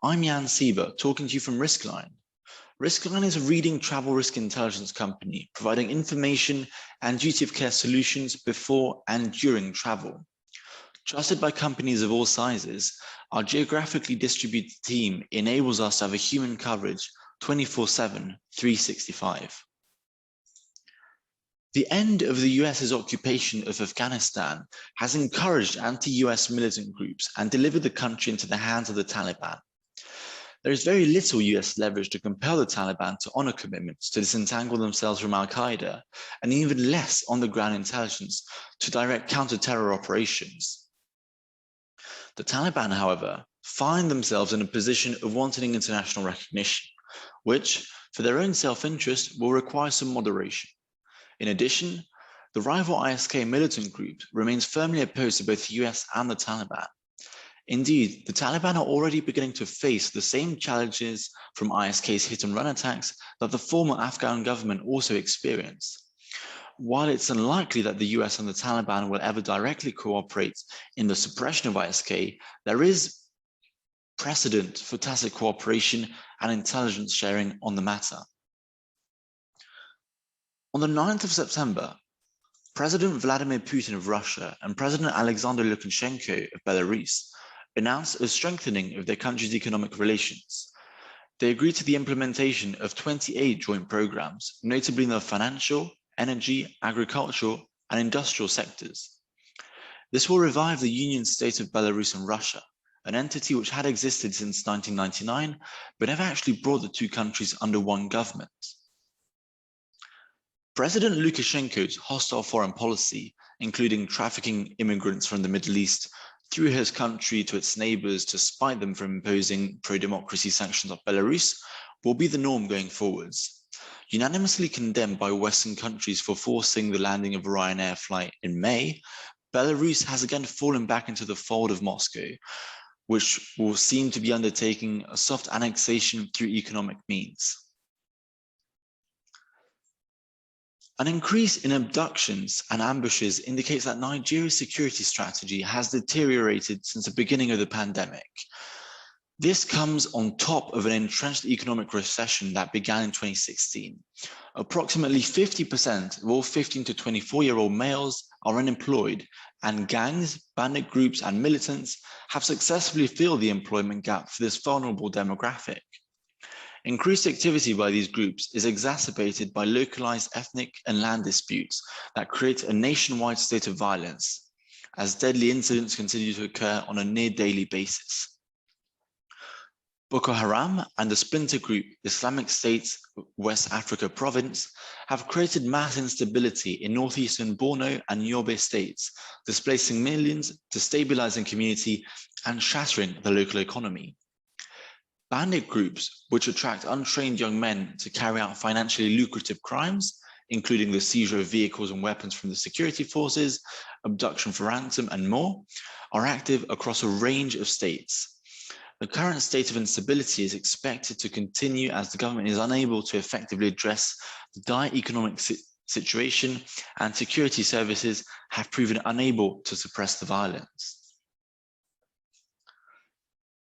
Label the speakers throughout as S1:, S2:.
S1: I'm Jan Sieber, talking to you from Riskline. Riskline is a leading travel risk intelligence company, providing information and duty of care solutions before and during travel. Trusted by companies of all sizes, our geographically distributed team enables us to have a human coverage 24/7, 365. The end of the US's occupation of Afghanistan has encouraged anti-US militant groups and delivered the country into the hands of the Taliban. There is very little US leverage to compel the Taliban to honor commitments to disentangle themselves from al-Qaeda, and even less on-the-ground intelligence to direct counter-terror operations. The Taliban, however, find themselves in a position of wanting international recognition, which, for their own self-interest, will require some moderation. In addition, the rival ISK militant group remains firmly opposed to both the US and the Taliban. Indeed, the Taliban are already beginning to face the same challenges from ISK's hit-and-run attacks that the former Afghan government also experienced. While it's unlikely that the US and the Taliban will ever directly cooperate in the suppression of ISK, there is precedent for tacit cooperation and intelligence sharing on the matter. On the 9th of September, President Vladimir Putin of Russia and President Alexander Lukashenko of Belarus announced a strengthening of their country's economic relations. They agreed to the implementation of 28 joint programs, notably in the financial, energy, agricultural, and industrial sectors. This will revive the Union state of Belarus and Russia, an entity which had existed since 1999, but never actually brought the two countries under one government. President Lukashenko's hostile foreign policy, including trafficking immigrants from the Middle East through his country to its neighbors to spite them from imposing pro-democracy sanctions on Belarus, will be the norm going forwards. Unanimously condemned by Western countries for forcing the landing of a Ryanair flight in May, Belarus has again fallen back into the fold of Moscow, which will seem to be undertaking a soft annexation through economic means. An increase in abductions and ambushes indicates that Nigeria's security strategy has deteriorated since the beginning of the pandemic. This comes on top of an entrenched economic recession that began in 2016. Approximately 50% of all 15 to 24-year-old males are unemployed, and gangs, bandit groups, and militants have successfully filled the employment gap for this vulnerable demographic. Increased activity by these groups is exacerbated by localized ethnic and land disputes that create a nationwide state of violence, as deadly incidents continue to occur on a near-daily basis. Boko Haram and the splinter group Islamic State's West Africa province have created mass instability in northeastern Borno and Yobe states, displacing millions, destabilizing community, and shattering the local economy. Bandit groups, which attract untrained young men to carry out financially lucrative crimes, including the seizure of vehicles and weapons from the security forces, abduction for ransom, and more, are active across a range of states. The current state of instability is expected to continue as the government is unable to effectively address the dire economic situation, and security services have proven unable to suppress the violence.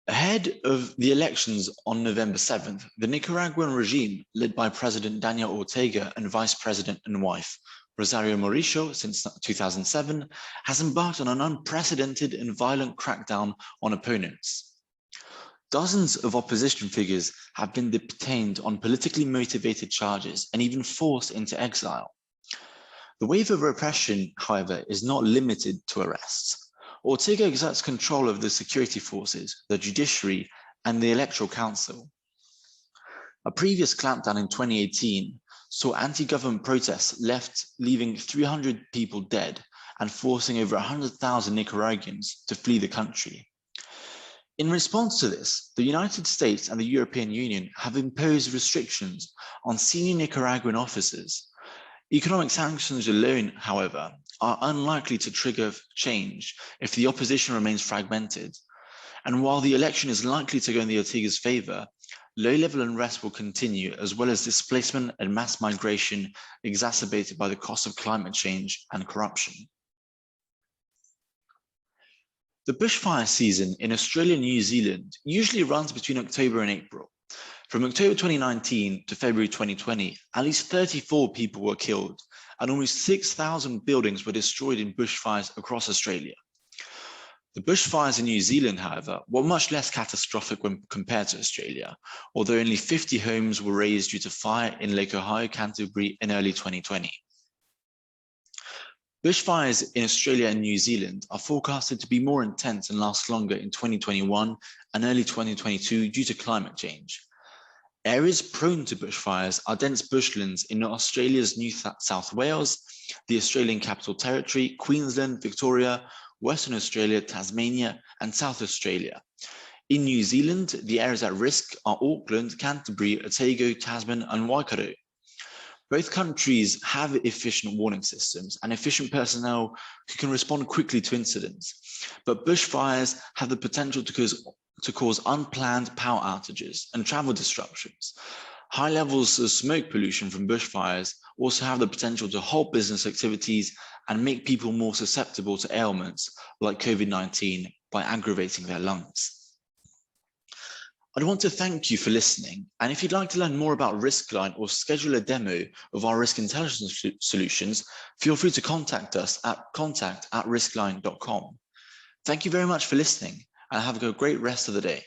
S1: Ahead of the elections on November 7th, the Nicaraguan regime, led by President Daniel Ortega and Vice President and wife Rosario Murillo since 2007, has embarked on an unprecedented and violent crackdown on opponents. Dozens of opposition figures have been detained on politically motivated charges and even forced into exile. The wave of repression, however, is not limited to arrests. Ortega exerts control of the security forces, the judiciary, and the electoral council. A previous clampdown in 2018 saw anti-government protests leaving 300 people dead and forcing over 100,000 Nicaraguans to flee the country. In response to this, the United States and the European Union have imposed restrictions on senior Nicaraguan officers. Economic sanctions alone, however, are unlikely to trigger change if the opposition remains fragmented. And while the election is likely to go in the Ortega's favor, low-level unrest will continue, as well as displacement and mass migration exacerbated by the cost of climate change and corruption. The bushfire season in Australia and New Zealand usually runs between October and April. From October 2019 to February 2020, at least 34 people were killed and almost 6,000 buildings were destroyed in bushfires across Australia. The bushfires in New Zealand, however, were much less catastrophic when compared to Australia, although only 50 homes were razed due to fire in Lake Ohio, Canterbury in early 2020. Bushfires in Australia and New Zealand are forecasted to be more intense and last longer in 2021 and early 2022 due to climate change. Areas prone to bushfires are dense bushlands in Australia's New South Wales, the Australian Capital Territory, Queensland, Victoria, Western Australia, Tasmania, and South Australia. In New Zealand, the areas at risk are Auckland, Canterbury, Otago, Tasman, and Waikato. Both countries have efficient warning systems and efficient personnel who can respond quickly to incidents, but bushfires have the potential to cause unplanned power outages and travel disruptions. High levels of smoke pollution from bushfires also have the potential to halt business activities and make people more susceptible to ailments like COVID-19 by aggravating their lungs. I'd want to thank you for listening, and if you'd like to learn more about Riskline or schedule a demo of our risk intelligence solutions, feel free to contact us at contact@riskline.com. Thank you very much for listening, and have a great rest of the day.